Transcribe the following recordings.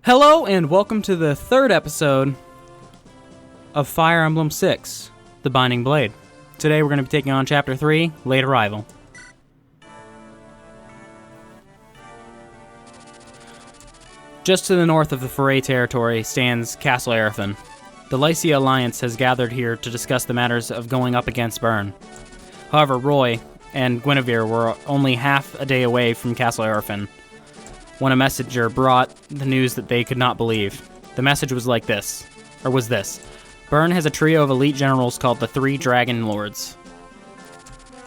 Hello and welcome to the third episode of Fire Emblem 6, The Binding Blade. Today we're going to be taking on Chapter 3, Late Arrival. Just to the north of the Foray territory stands Castle Araphen. The Lycia Alliance has gathered here to discuss the matters of going up against Byrne. However, Roy and Guinevere were only half a day away from Castle Araphen when a messenger brought the news that they could not believe. The message was this. Byrne has a trio of elite generals called the Three Dragon Lords.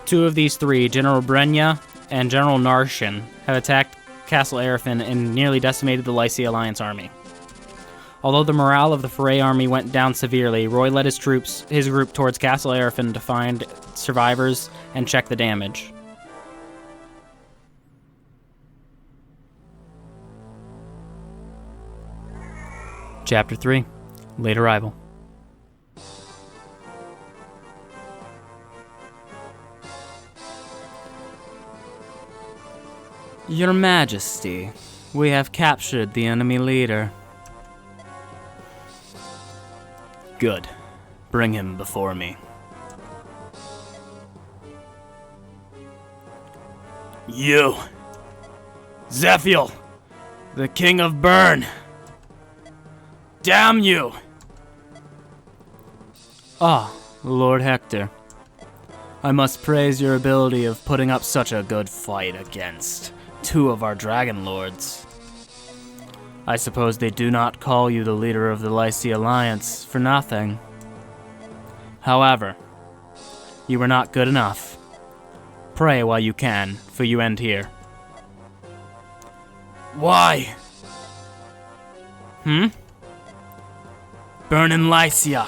Two of these three, General Brenya and General Narshan, have attacked Castle Araphen and nearly decimated the Lycia Alliance army. Although the morale of the Foray army went down severely, Roy led his group towards Castle Araphen to find survivors and check the damage. Chapter 3, Late Arrival. Your Majesty, we have captured the enemy leader. Good. Bring him before me. You! Zephiel! The King of Byrne! Damn you! Ah, Lord Hector. I must praise your ability of putting up such a good fight against two of our Dragon Lords. I suppose they do not call you the leader of the Lycia Alliance for nothing. However, you were not good enough. Pray while you can, for you end here. Why? Byrne and Lycia.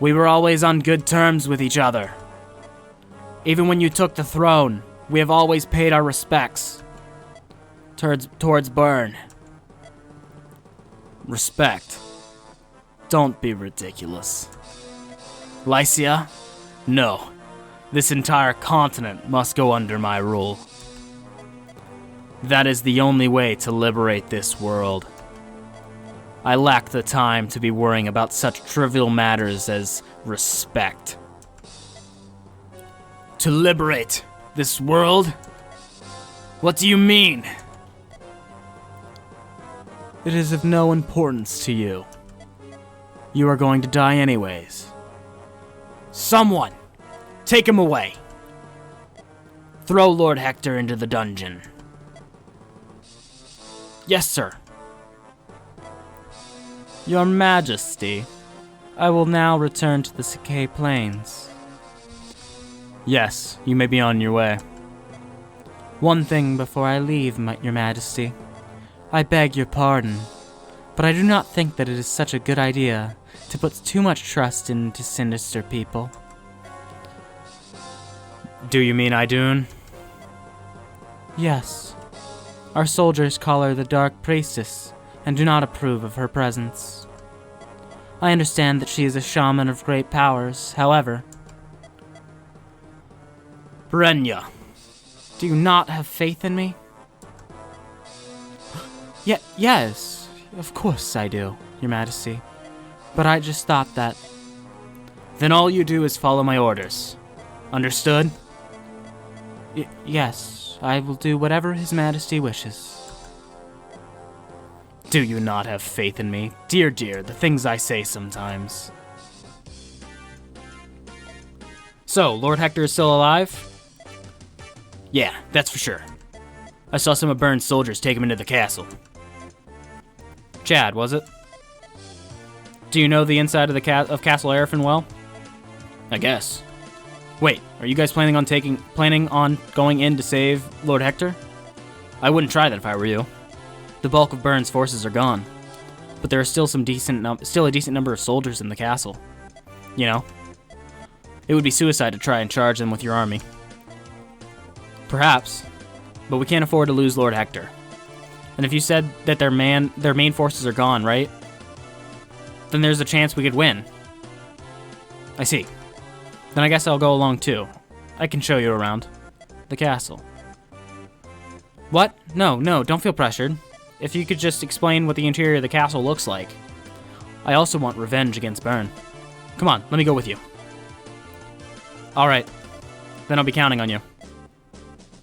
We were always on good terms with each other. Even when you took the throne, we have always paid our respects towards Byrne. Respect? Don't be ridiculous. Lycia? No. This entire continent must go under my rule. That is the only way to liberate this world. I lack the time to be worrying about such trivial matters as respect. To liberate this world? What do you mean? It is of no importance to you. You are going to die anyways. Someone, take him away. Throw Lord Hector into the dungeon. Yes, sir. Your Majesty, I will now return to the Sakai Plains. Yes, you may be on your way. One thing before I leave, Your Majesty. I beg your pardon, but I do not think that it is such a good idea to put too much trust into sinister people. Do you mean Idun? Yes. Our soldiers call her the Dark Priestess, and do not approve of her presence. I understand that she is a shaman of great powers, however. Brenya, do you not have faith in me? Yes, of course I do, Your Majesty. But I just thought that... Then all you do is follow my orders. Understood? Yes, I will do whatever His Majesty wishes. Do you not have faith in me? Dear, the things I say sometimes. So, Lord Hector is still alive? Yeah, that's for sure. I saw some of Byrne's soldiers take him into the castle. Chad, was it? Do you know the inside of the Castle Araphen well? I guess. Wait, are you guys planning on going in to save Lord Hector? I wouldn't try that if I were you. The bulk of Byrne's forces are gone, but there are still a decent number of soldiers in the castle. You know, it would be suicide to try and charge them with your army. Perhaps, but we can't afford to lose Lord Hector. And if you said that their main forces are gone, right? Then there's a chance we could win. I see. Then I guess I'll go along too. I can show you around the castle. What? No, don't feel pressured. if you could just explain what the interior of the castle looks like. I also want revenge against Byrne. Come on, let me go with you. Alright, then I'll be counting on you.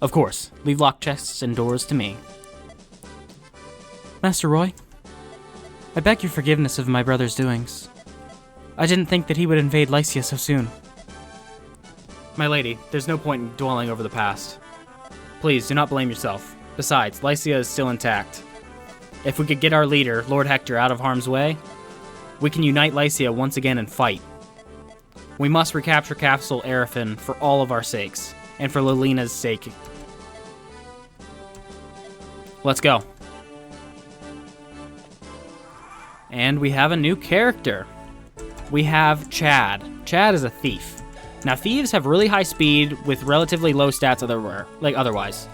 Of course, leave locked chests and doors to me. Master Roy, I beg your forgiveness of my brother's doings. I didn't think that he would invade Lycia so soon. My lady, there's no point in dwelling over the past. Please, do not blame yourself. Besides, Lycia is still intact. If we could get our leader, Lord Hector, out of harm's way, we can unite Lycia once again and fight. We must recapture Castle Araphen for all of our sakes, and for Lilina's sake. Let's go. And we have a new character. We have Chad. Chad is a thief. Now, thieves have really high speed with relatively low stats otherwise.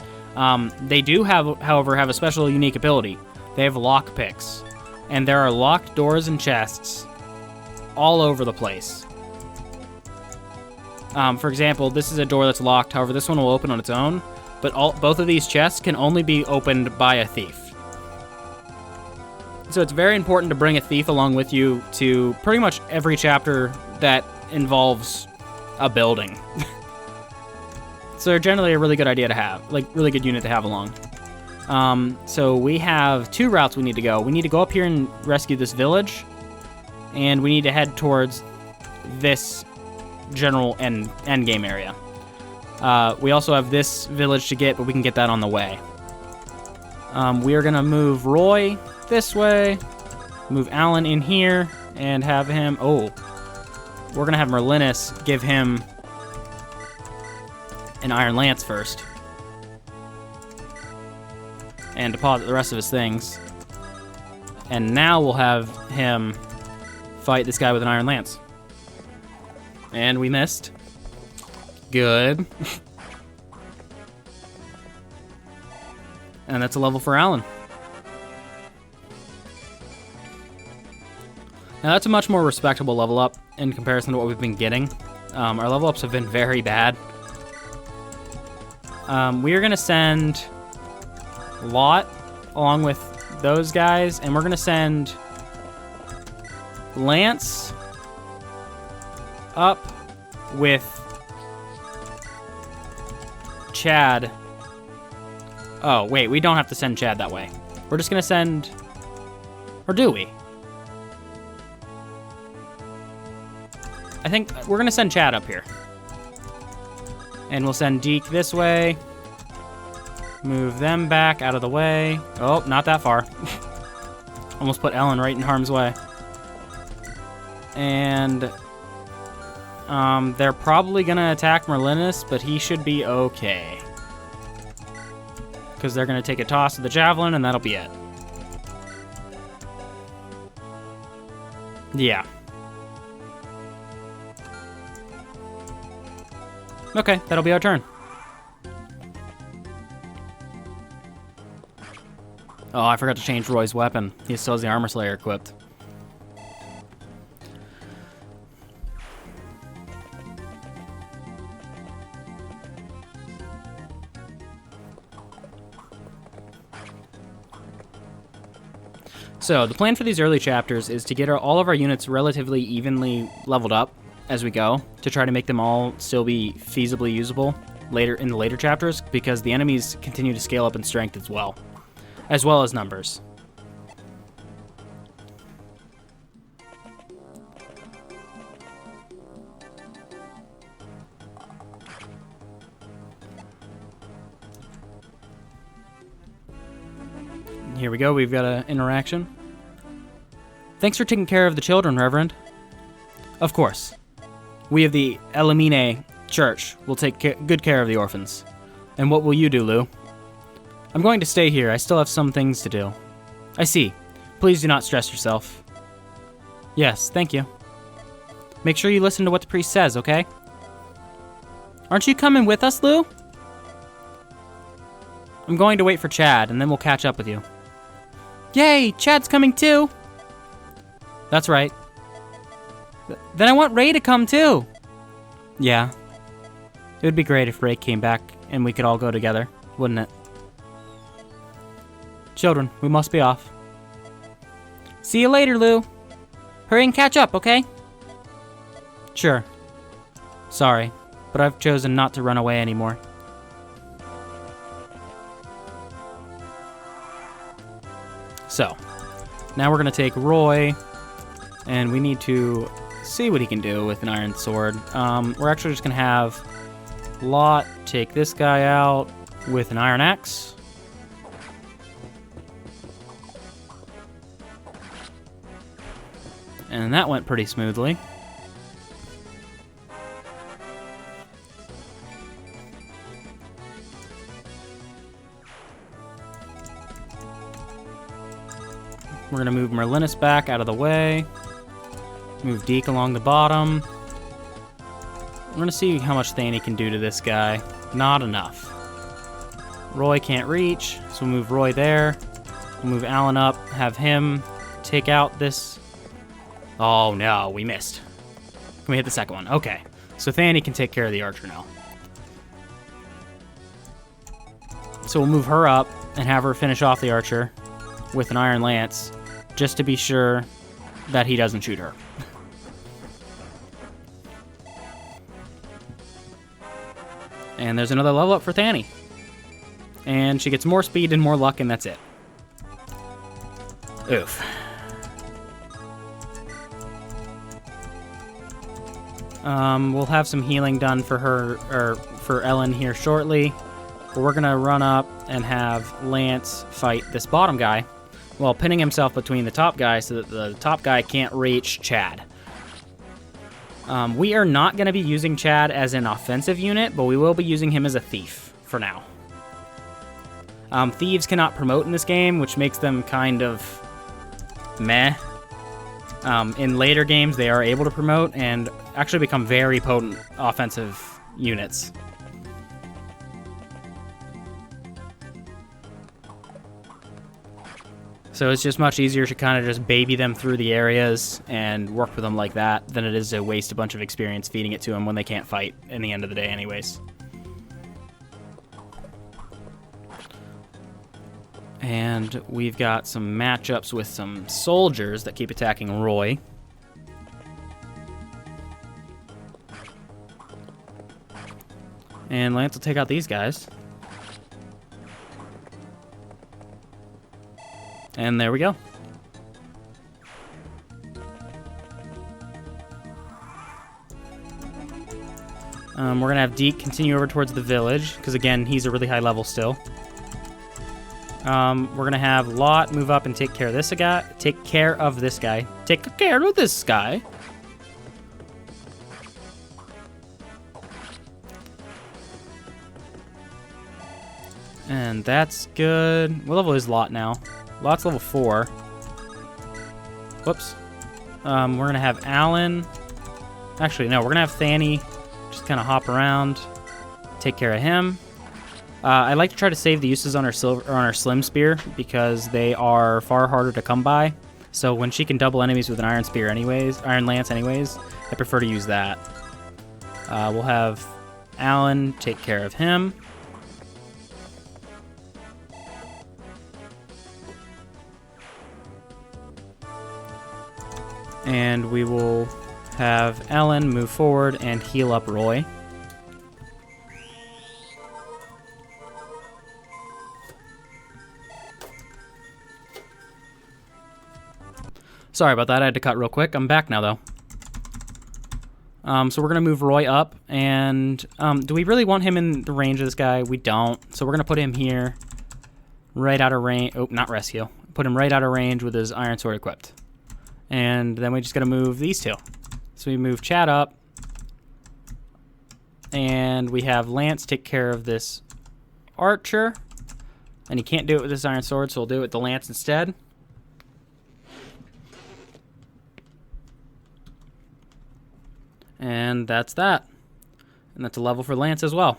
They do, however, have a special unique ability. They have lock picks. And there are locked doors and chests all over the place. For example, this is a door that's locked. However, this one will open on its own. But both of these chests can only be opened by a thief. So it's very important to bring a thief along with you to pretty much every chapter that involves a building. So they're generally a really good idea to have, like really good unit to have along. So we have 2 routes we need to go. We need to go up here and rescue this village, and we need to head towards this general end game area. We also have this village to get, but we can get that on the way. We are gonna move Roy this way, move Alan in here, and have him. Oh, we're gonna have Merlinus give him an Iron Lance first, and deposit the rest of his things. And now we'll have him fight this guy with an Iron Lance. And we missed. Good. And that's a level for Alan. Now that's a much more respectable level up in comparison to what we've been getting. Our level ups have been very bad. We are going to send Lot along with those guys, and we're going to send Lance up with Chad. Oh, wait, we don't have to send Chad that way. We're just going to send... Or do we? I think we're going to send Chad up here. And we'll send Deke this way. Move them back out of the way. Oh, not that far. Almost put Ellen right in harm's way. And they're probably going to attack Merlinus, but he should be okay. Because they're going to take a toss of the javelin, and that'll be it. Yeah. Okay, that'll be our turn. Oh, I forgot to change Roy's weapon. He still has the Armor Slayer equipped. So, the plan for these early chapters is to get all of our units relatively evenly leveled up as we go, to try to make them all still be feasibly usable later in the later chapters, because the enemies continue to scale up in strength as well as numbers. Here we go, we've got an interaction. Thanks for taking care of the children, Reverend. Of course. We of the Elamine Church will take good care of the orphans. And what will you do, Lou? I'm going to stay here. I still have some things to do. I see. Please do not stress yourself. Yes, thank you. Make sure you listen to what the priest says, okay? Aren't you coming with us, Lou? I'm going to wait for Chad, and then we'll catch up with you. Yay! Chad's coming too! That's right. Then I want Ray to come too! Yeah. It would be great if Ray came back and we could all go together, wouldn't it? Children, we must be off. See you later, Lou. Hurry and catch up, okay? Sure. Sorry, but I've chosen not to run away anymore. So, now we're going to take Roy, and we need to see what he can do with an iron sword. We're actually just going to have Lot take this guy out with an iron axe. And that went pretty smoothly. We're going to move Merlinus back out of the way. Move Deke along the bottom. We're going to see how much Thany can do to this guy. Not enough. Roy can't reach, so we'll move Roy there. We'll move Alan up, have him take out this. Oh no, we missed. Can we hit the second one? Okay. So Thany can take care of the archer now. So we'll move her up and have her finish off the archer with an iron lance, just to be sure that he doesn't shoot her. And there's another level up for Thany. And she gets more speed and more luck, and that's it. Oof. We'll have some healing done for her, or for Ellen here shortly. But we're gonna run up and have Lance fight this bottom guy, while pinning himself between the top guy so that the top guy can't reach Chad. We are not going to be using Chad as an offensive unit, but we will be using him as a thief for now. Thieves cannot promote in this game, which makes them kind of meh. In later games, they are able to promote and actually become very potent offensive units. So it's just much easier to kind of just baby them through the areas and work with them like that than it is to waste a bunch of experience feeding it to them when they can't fight in the end of the day anyways. And we've got some matchups with some soldiers that keep attacking Roy. And Lance will take out these guys. And there we go. We're going to have Deke continue over towards the village, because again, he's a really high level still. We're going to have Lot move up and take care of this guy. Take care of this guy. Take care of this guy. And that's good. What level is Lot now? Lot's level 4. Whoops. We're going to have Alan. Actually, no, we're going to have Thany just kind of hop around, take care of him. I like to try to save the uses on our Slim Spear because they are far harder to come by. So when she can double enemies with an Iron Spear anyways, Iron Lance anyways, I prefer to use that. We'll have Alan take care of him. And we will have Ellen move forward and heal up Roy. Sorry about that, I had to cut real quick. I'm back now, though. So we're going to move Roy up, and do we really want him in the range of this guy? We don't. So we're going to put him here, right out of range. Oh, not rescue. Put him right out of range with his Iron Sword equipped. And then we just got to move these two. So we move Chad up, and we have Lance take care of this archer. And he can't do it with his Iron Sword, so we'll do it with the Lance instead. And that's that. And that's a level for Lance as well.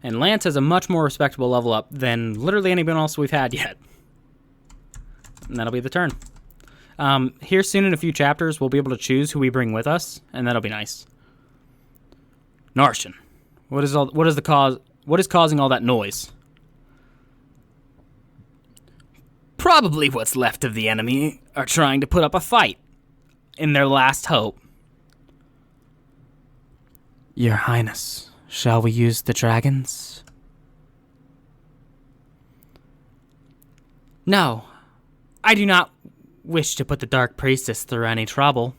And Lance has a much more respectable level up than literally anyone else we've had yet. And that'll be the turn. Here soon in a few chapters, we'll be able to choose who we bring with us, and that'll be nice. Narshan, what is What is causing all that noise? Probably what's left of the enemy are trying to put up a fight in their last hope. Your Highness, shall we use the dragons? No, I do not wish to put the Dark Priestess through any trouble.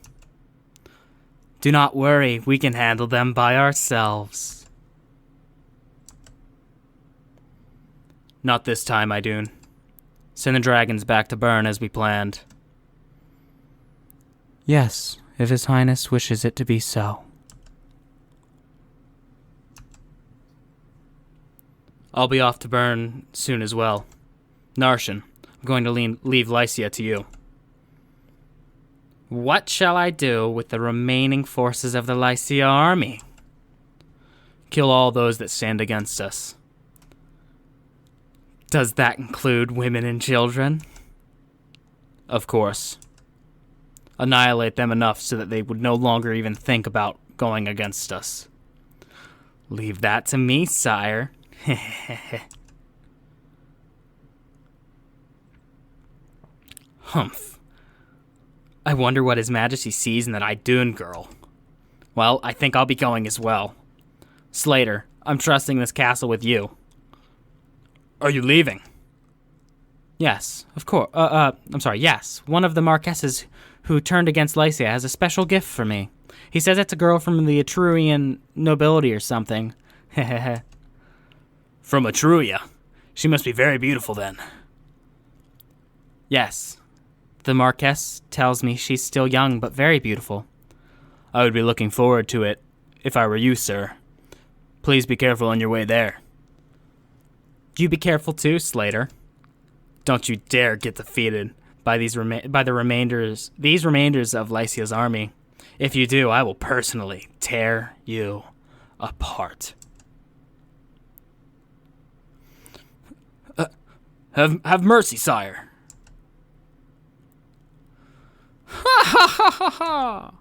Do not worry, we can handle them by ourselves. Not this time, Idun. Send the dragons back to Bern as we planned. Yes, if His Highness wishes it to be so. I'll be off to Bern soon as well. Narshan, I'm going to leave Lycia to you. What shall I do with the remaining forces of the Lycia army? Kill all those that stand against us. Does that include women and children? Of course. Annihilate them enough so that they would no longer even think about going against us. Leave that to me, sire. Humph. I wonder what His Majesty sees in that Idun girl. Well, I think I'll be going as well. Slater, I'm trusting this castle with you. Are you leaving? Yes, of course. Yes. One of the Marquesses who turned against Lycia has a special gift for me. He says it's a girl from the Etrurian nobility or something. From Etruria? She must be very beautiful then. Yes. The Marquess tells me she's still young but very beautiful. I would be looking forward to it if I were you, sir. Please be careful on your way there. You be careful too, Slater. Don't you dare get defeated by these remainders of Lycia's army. If you do, I will personally tear you apart. Have mercy, sire. Ha ha ha ha ha!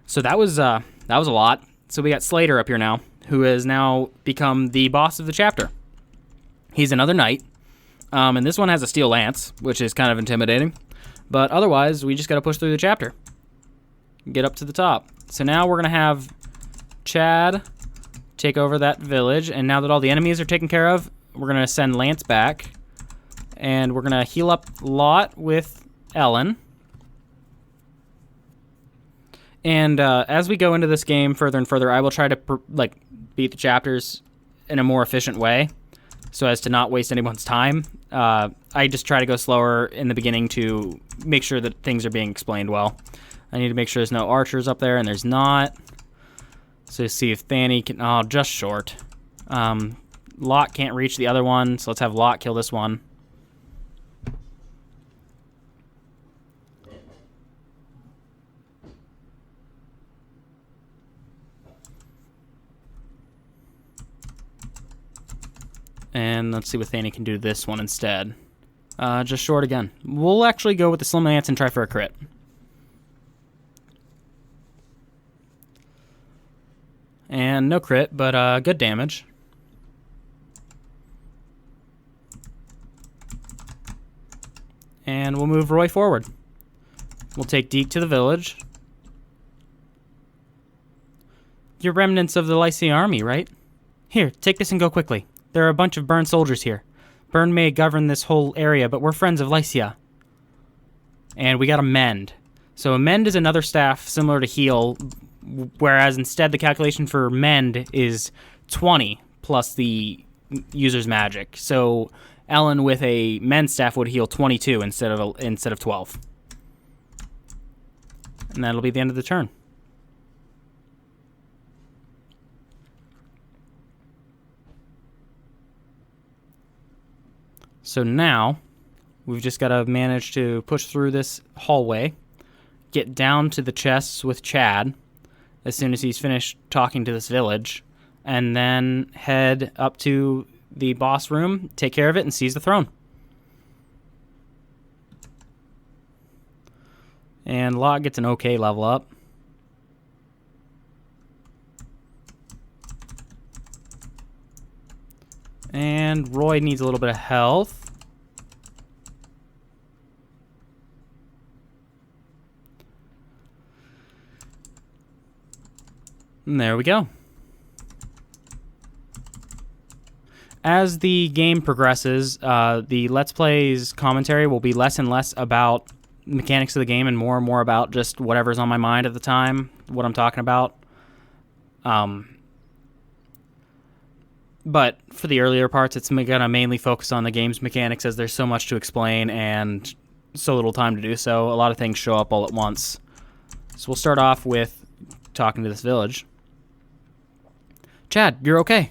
So that was a lot. So we got Slater up here now, who has now become the boss of the chapter. He's another knight, and this one has a steel lance, which is kind of intimidating. But otherwise, we just got to push through the chapter, get up to the top. So now we're gonna have Chad take over that village, and now that all the enemies are taken care of, we're gonna send Lance back, and we're gonna heal up Lot with Ellen. And as we go into this game further and further, I will try to beat the chapters in a more efficient way, so as to not waste anyone's time. I just try to go slower in the beginning to make sure that things are being explained well. I need to make sure there's no archers up there, and there's not. So see if Thany can... Oh, just short. Lot can't reach the other one, so let's have Lot kill this one. And let's see what Thany can do to this one instead. Just short again. We'll actually go with the Slim Lance and try for a crit. And no crit, but good damage. And we'll move Roy forward. We'll take Deke to the village. You're remnants of the Lycia army, right? Here, take this and go quickly. There are a bunch of Bern soldiers here. Bern may govern this whole area, but we're friends of Lycia. And we got a mend. So a mend is another staff similar to heal, whereas instead the calculation for mend is 20 plus the user's magic. So Ellen with a mend staff would heal 22 instead of 12. And that'll be the end of the turn. So now, we've just got to manage to push through this hallway, get down to the chests with Chad as soon as he's finished talking to this village, and then head up to the boss room, take care of it, and seize the throne. And Lot gets an okay level up. And Roy needs a little bit of health. And there we go. As the game progresses, the Let's Plays commentary will be less and less about mechanics of the game and more about just whatever's on my mind at the time, what I'm talking about. But for the earlier parts, it's going to mainly focus on the game's mechanics as there's so much to explain and so little time to do so. A lot of things show up all at once. So we'll start off with talking to this village. Chad, you're okay.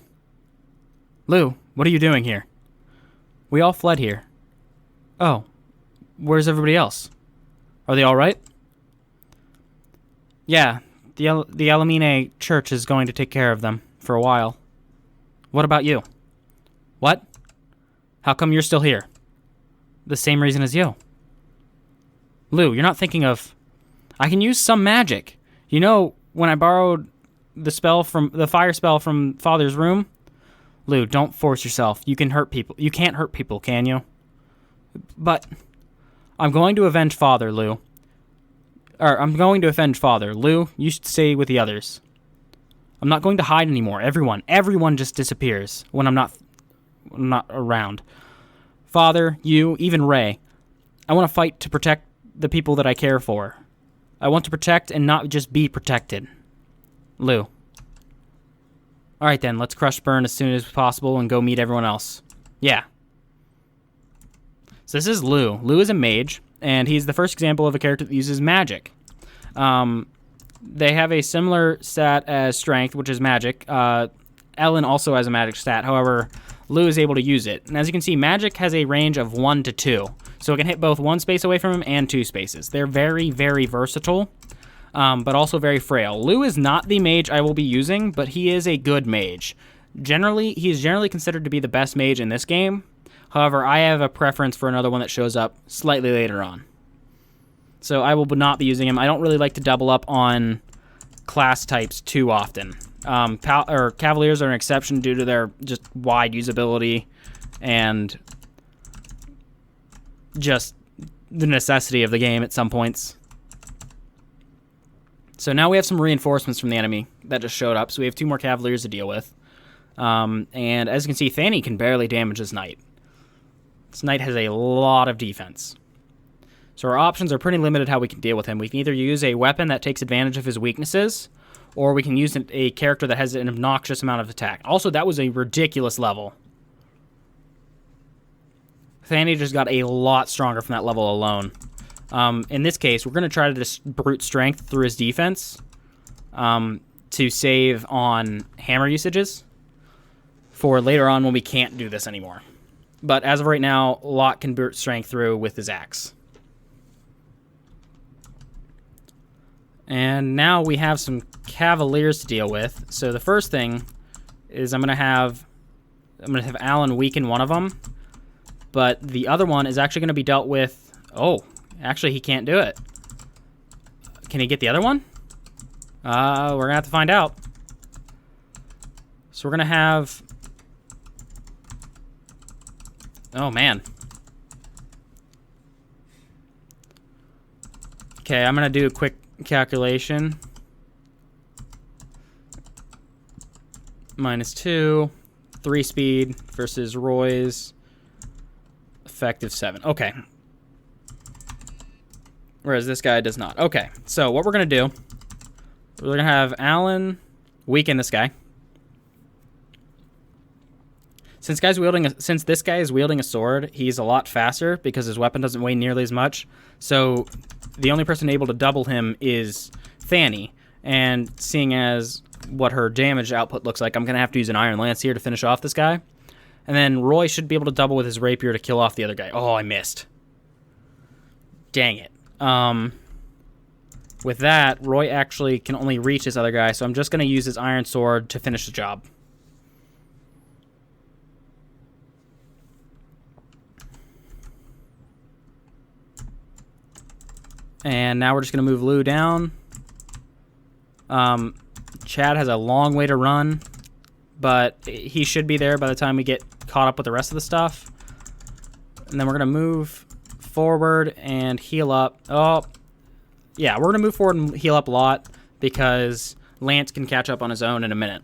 Lou, what are you doing here? We all fled here. Oh, where's everybody else? Are they all right? Yeah, the Elamine church is going to take care of them for a while. What about you? What? How come you're still here? The same reason as you. Lou, you're not thinking of... I can use some magic. You know, when I borrowed the fire spell from Father's room? Lou, don't force yourself. You can hurt people. You can't hurt people, can you? But I'm going to avenge Father, Lou. I'm going to avenge Father. Lou, you should stay with the others. I'm not going to hide anymore. Everyone just disappears when I'm not around. Father, you, even Ray. I want to fight to protect the people that I care for. I want to protect and not just be protected. Lou. Alright then, let's crush Burn as soon as possible and go meet everyone else. Yeah. So this is Lou. Lou is a mage, and he's the first example of a character that uses magic. They have a similar stat as Strength, which is magic. Ellen also has a magic stat, however, Lou is able to use it. And as you can see, magic has a range of 1 to 2. So it can hit both 1 space away from him and 2 spaces. They're very, very versatile, but also very frail. Lou is not the mage I will be using, but he is a good mage. He is generally considered to be the best mage in this game. However, I have a preference for another one that shows up slightly later on. So I will not be using him. I don't really like to double up on class types too often. Cavaliers are an exception due to their just wide usability and just the necessity of the game at some points. So now we have some reinforcements from the enemy that just showed up. So we have 2 more Cavaliers to deal with. And as you can see, Thani can barely damage this knight. This knight has a lot of defense. So our options are pretty limited how we can deal with him. We can either use a weapon that takes advantage of his weaknesses, or we can use a character that has an obnoxious amount of attack. Also, that was a ridiculous level. Thani just got a lot stronger from that level alone. In this case, we're going to try to just brute strength through his defense to save on hammer usages for later on when we can't do this anymore. But as of right now, Lot can brute strength through with his axe. And now we have some Cavaliers to deal with. So the first thing is I'm gonna have Alan weaken one of them, but the other one is actually gonna be dealt with. Oh, actually he can't do it. Can he get the other one? We're gonna have to find out. So we're gonna have. Oh man. Okay, I'm gonna do a quick calculation. -2, 3 speed versus Roy's effective 7. Okay. Whereas this guy does not. Okay, so what we're gonna do, we're gonna have Alan weaken this guy. Since this guy is wielding a sword, he's a lot faster because his weapon doesn't weigh nearly as much. So the only person able to double him is Thani. And seeing as what her damage output looks like, I'm going to have to use an Iron Lance here to finish off this guy. And then Roy should be able to double with his rapier to kill off the other guy. Oh, I missed. Dang it. With that, Roy actually can only reach this other guy, so I'm just going to use his Iron Sword to finish the job. And now we're just going to move Lou down. Chad has a long way to run, but he should be there by the time we get caught up with the rest of the stuff. And then we're going to move forward and heal up. Oh, yeah, we're going to move forward and heal up a lot because Lance can catch up on his own in a minute.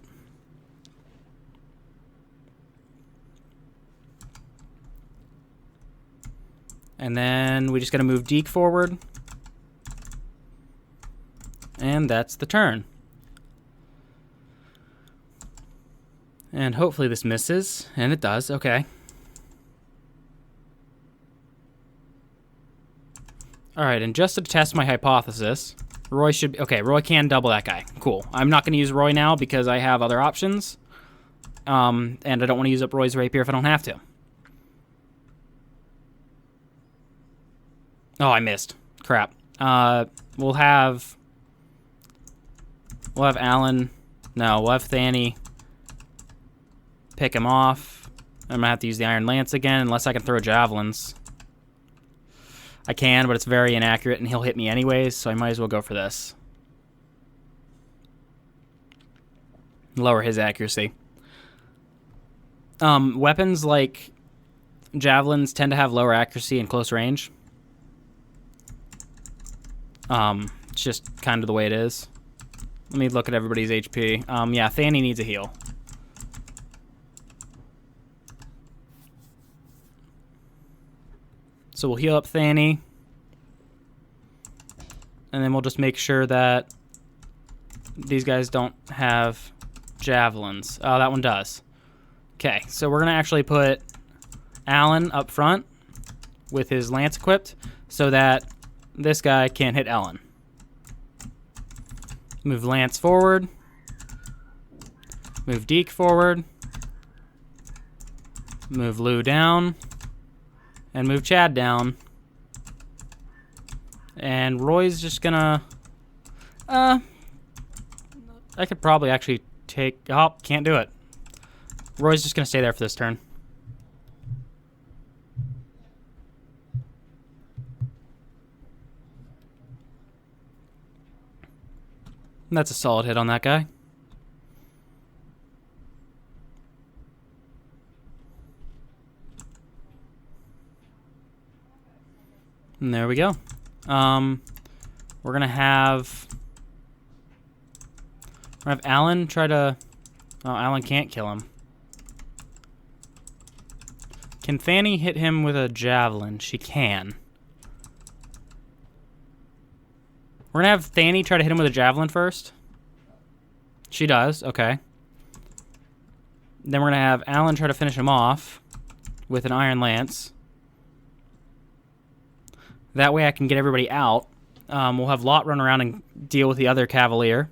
And then we just got to move Deke forward. And that's the turn. And hopefully this misses. And it does. Okay. Alright, and just to test my hypothesis, Roy should... Okay, Roy can double that guy. Cool. I'm not going to use Roy now because I have other options. And I don't want to use up Roy's rapier if I don't have to. Oh, I missed. Crap. We'll have Alan. No, we'll have Thany pick him off. I'm going to have to use the Iron Lance again unless I can throw javelins. I can, but it's very inaccurate and he'll hit me anyways, so I might as well go for this. Lower his accuracy. Weapons like javelins tend to have lower accuracy in close range. It's just kind of the way it is. Let me look at everybody's HP. Yeah, Thany needs a heal. So we'll heal up Thany. And then we'll just make sure that these guys don't have javelins. Oh, that one does. Okay, so we're going to actually put Alan up front with his lance equipped so that this guy can't hit Ellen. Move Lance forward. Move Deke forward. Move Lou down. And move Chad down. And Roy's just gonna... I could probably actually take... Oh, can't do it. Roy's just gonna stay there for this turn. And that's a solid hit on that guy. And there we go. We're gonna have Alan try to... Oh, Alan can't kill him. Can Thany hit him with a javelin? She can. We're gonna have Thany try to hit him with a javelin first. She does, okay. Then we're gonna have Alan try to finish him off with an Iron Lance. That way I can get everybody out. We'll have Lot run around and deal with the other Cavalier.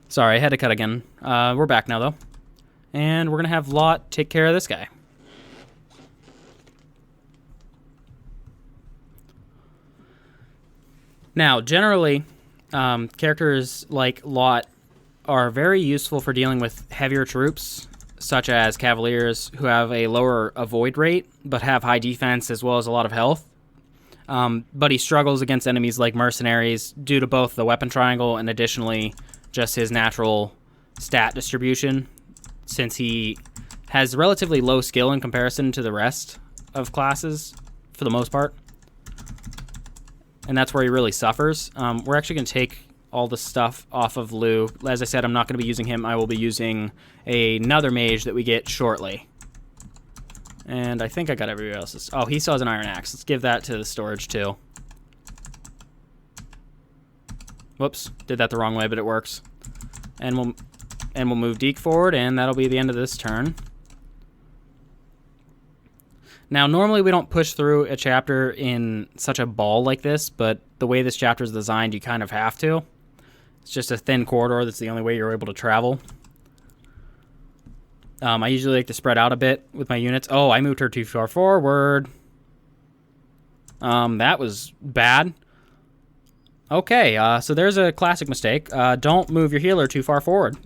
Sorry, I had to cut again. We're back now, though. And we're going to have Lot take care of this guy. Now, generally, characters like Lot are very useful for dealing with heavier troops, such as Cavaliers, who have a lower avoid rate, but have high defense as well as a lot of health. But he struggles against enemies like Mercenaries due to both the weapon triangle and additionally just his natural stat distribution, since he has relatively low skill in comparison to the rest of classes, for the most part. And that's where he really suffers. We're actually going to take all the stuff off of Lou. As I said, I'm not going to be using him. I will be using another mage that we get shortly. And I think I got everybody else's. Oh, he still has an Iron Axe. Let's give that to the storage, too. Whoops, did that the wrong way, but it works. And we'll move Deke forward, and that'll be the end of this turn. Now, normally we don't push through a chapter in such a ball like this, but the way this chapter is designed, you kind of have to. It's just a thin corridor. That's the only way you're able to travel. I usually like to spread out a bit with my units. Oh, I moved her too far forward. That was bad. Okay, so there's a classic mistake. Don't move your healer too far forward.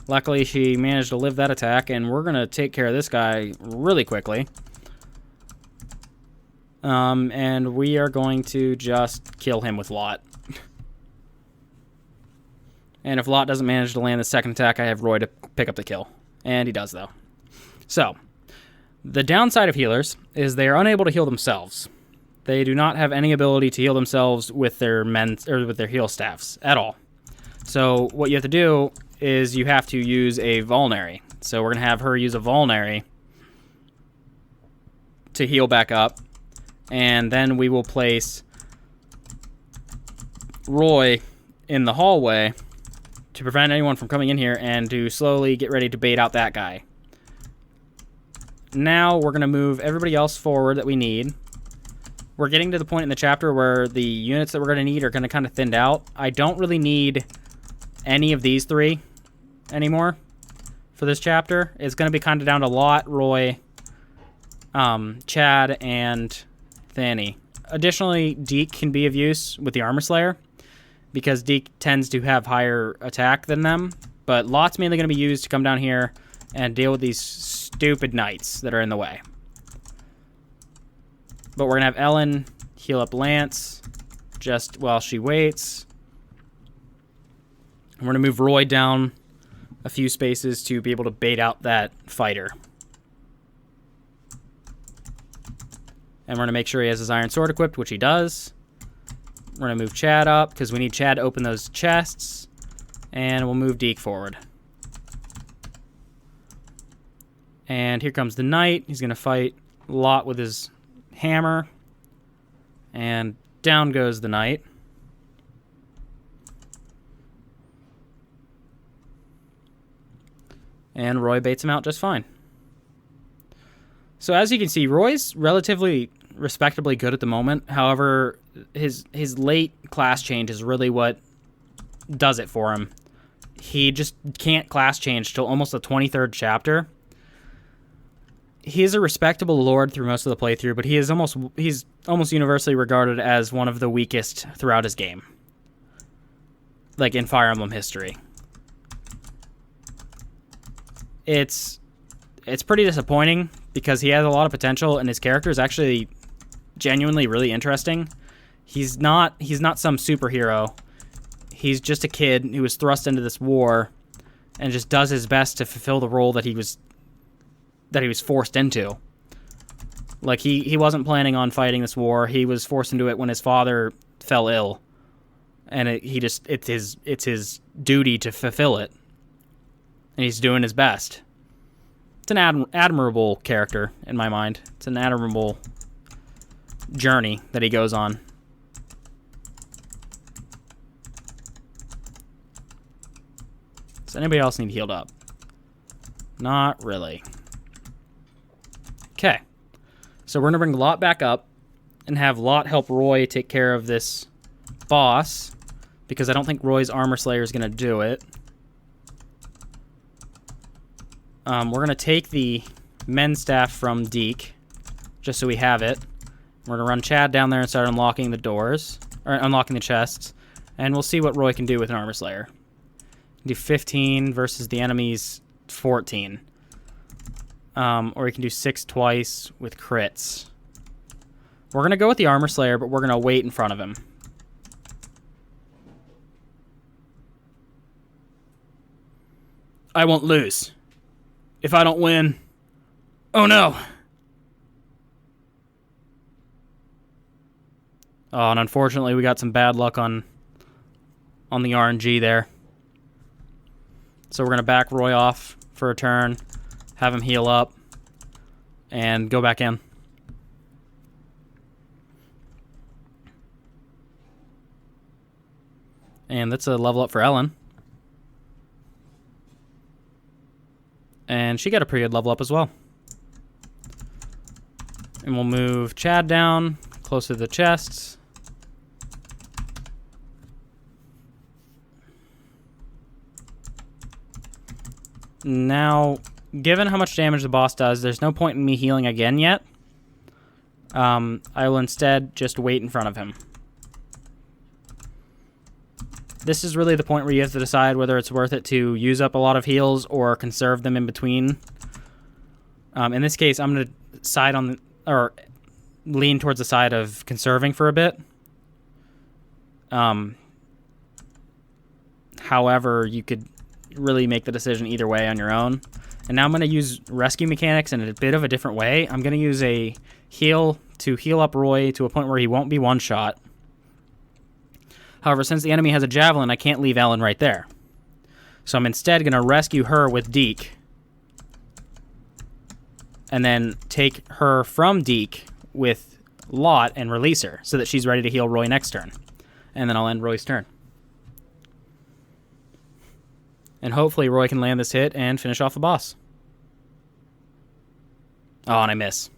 Luckily, she managed to live that attack, and we're going to take care of this guy really quickly. And we are going to just kill him with Lot. And if Lot doesn't manage to land the second attack, I have Roy to pick up the kill. And he does, though. So, the downside of healers is they are unable to heal themselves. They do not have any ability to heal themselves with their with their heal staffs at all. So what you have to do is you have to use a vulnerary. So we're going to have her use a vulnerary to heal back up. And then we will place Roy in the hallway to prevent anyone from coming in here and to slowly get ready to bait out that guy. Now we're going to move everybody else forward that we need. We're getting to the point in the chapter where the units that we're going to need are going to kind of thinned out. I don't really need any of these three anymore for this chapter. It's going to be kind of down to Lot, Roy, Chad, and Thanny. Additionally, Deke can be of use with the Armor Slayer because Deke tends to have higher attack than them. But Lot's mainly going to be used to come down here and deal with these stupid knights that are in the way. But we're going to have Ellen heal up Lance just while she waits. And we're going to move Roy down a few spaces to be able to bait out that fighter. And we're going to make sure he has his iron sword equipped, which he does. We're going to move Chad up because we need Chad to open those chests. And we'll move Deke forward. And here comes the knight. He's going to fight Lot with his hammer, and down goes the knight. And Roy baits him out just fine. So as you can see, Roy's relatively respectably good at the moment. However, his late class change is really what does it for him. He just can't class change till almost the 23rd chapter. He is a respectable lord through most of the playthrough, but he's almost universally regarded as one of the weakest throughout his game. Like in Fire Emblem history. It's pretty disappointing because he has a lot of potential and his character is actually genuinely really interesting. He's not some superhero. He's just a kid who was thrust into this war and just does his best to fulfill the role that he was forced into. Like, he wasn't planning on fighting this war. He was forced into it when his father fell ill. And it's his duty to fulfill it. And he's doing his best. It's an admirable character, in my mind. It's an admirable journey that he goes on. Does anybody else need healed up? Not really. Okay, so we're going to bring Lot back up and have Lot help Roy take care of this boss because I don't think Roy's Armor Slayer is going to do it. We're going to take the men's staff from Deke just so we have it. We're going to run Chad down there and start unlocking the doors, or unlocking the chests, and we'll see what Roy can do with an Armor Slayer. Do 15 versus the enemy's 14. Or you can do 6 twice with crits. We're going to go with the Armor Slayer, but we're going to wait in front of him. I won't lose. If I don't win... Oh no! Oh, and unfortunately we got some bad luck on the RNG there. So we're going to back Roy off for a turn, have him heal up, and go back in. And that's a level up for Ellen. And she got a pretty good level up as well. And we'll move Chad down, closer to the chests. Now, given how much damage the boss does, there's no point in me healing again yet. I will instead just wait in front of him. this is really the point where you have to decide whether it's worth it to use up a lot of heals or conserve them in between. In this case, I'm going to lean towards the side of conserving for a bit. However, you could really make the decision either way on your own. And now I'm going to use rescue mechanics in a bit of a different way. I'm going to use a heal to heal up Roy to a point where he won't be one-shot. However, since the enemy has a javelin, I can't leave Ellen right there. So I'm instead going to rescue her with Deke. And then take her from Deke with Lot and release her so that she's ready to heal Roy next turn. And then I'll end Roy's turn. And hopefully Roy can land this hit and finish off the boss. Oh, and I miss.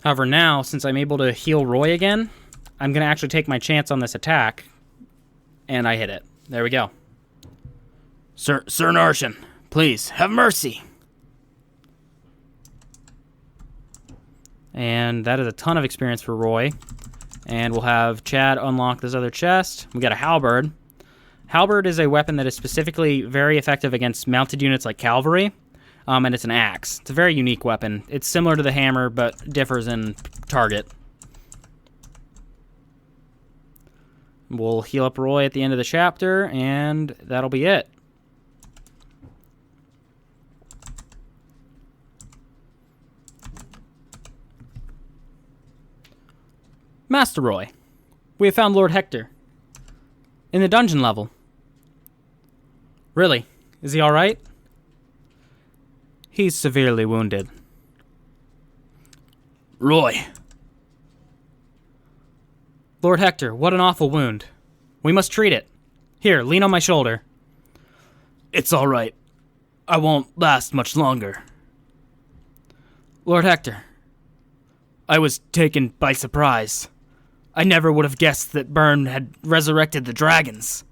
However, now, since I'm able to heal Roy again, I'm going to actually take my chance on this attack. And I hit it. There we go. Sir Narshan, please, have mercy. And that is a ton of experience for Roy. And we'll have Chad unlock this other chest. We got a halberd. Halberd is a weapon that is specifically very effective against mounted units like cavalry. And it's an axe. It's a very unique weapon. It's similar to the hammer, but differs in target. We'll heal up Roy at the end of the chapter, and that'll be it. Master Roy, we have found Lord Hector. In the dungeon level. Really? Is he alright? He's severely wounded. Roy. Lord Hector, what an awful wound. We must treat it. Here, lean on my shoulder. It's alright. I won't last much longer. Lord Hector, I was taken by surprise. I never would have guessed that Byrne had resurrected the dragons.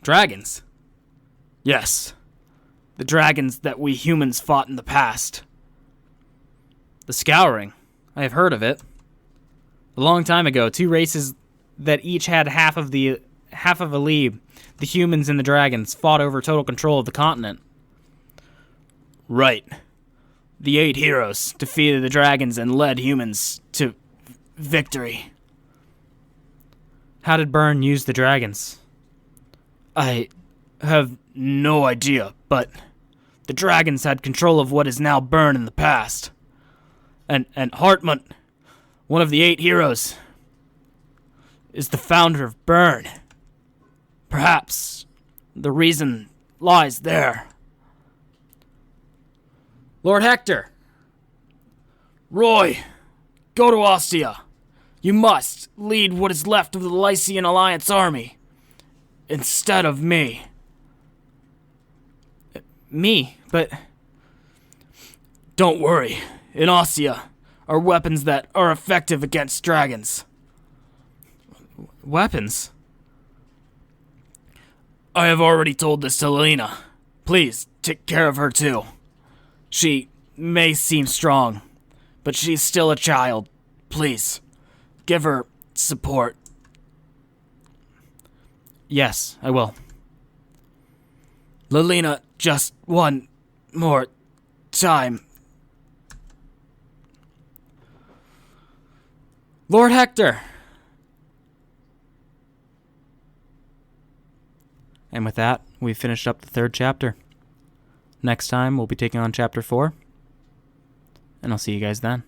Dragons? Yes. The dragons that we humans fought in the past. The Scouring. I have heard of it. A long time ago, two races that each had half of a league, the humans and the dragons, fought over total control of the continent. Right. The 8 heroes defeated the dragons and led humans to victory. How did Byrne use the dragons? I have no idea, but the dragons had control of what is now Byrne in the past. And Hartmut, one of the 8 heroes, is the founder of Byrne. Perhaps the reason lies there. Lord Hector! Roy! Go to Ostia! You must lead what is left of the Lycian Alliance army. Instead of me. Me? But... Don't worry. In Ostia are weapons that are effective against dragons. Weapons? I have already told this to Lena. Please, take care of her too. She may seem strong, but she's still a child. Please, give her support. Yes, I will. Lelina, just one more time. Lord Hector! And with that, we've finished up the 3rd chapter. Next time, we'll be taking on Chapter 4. And I'll see you guys then.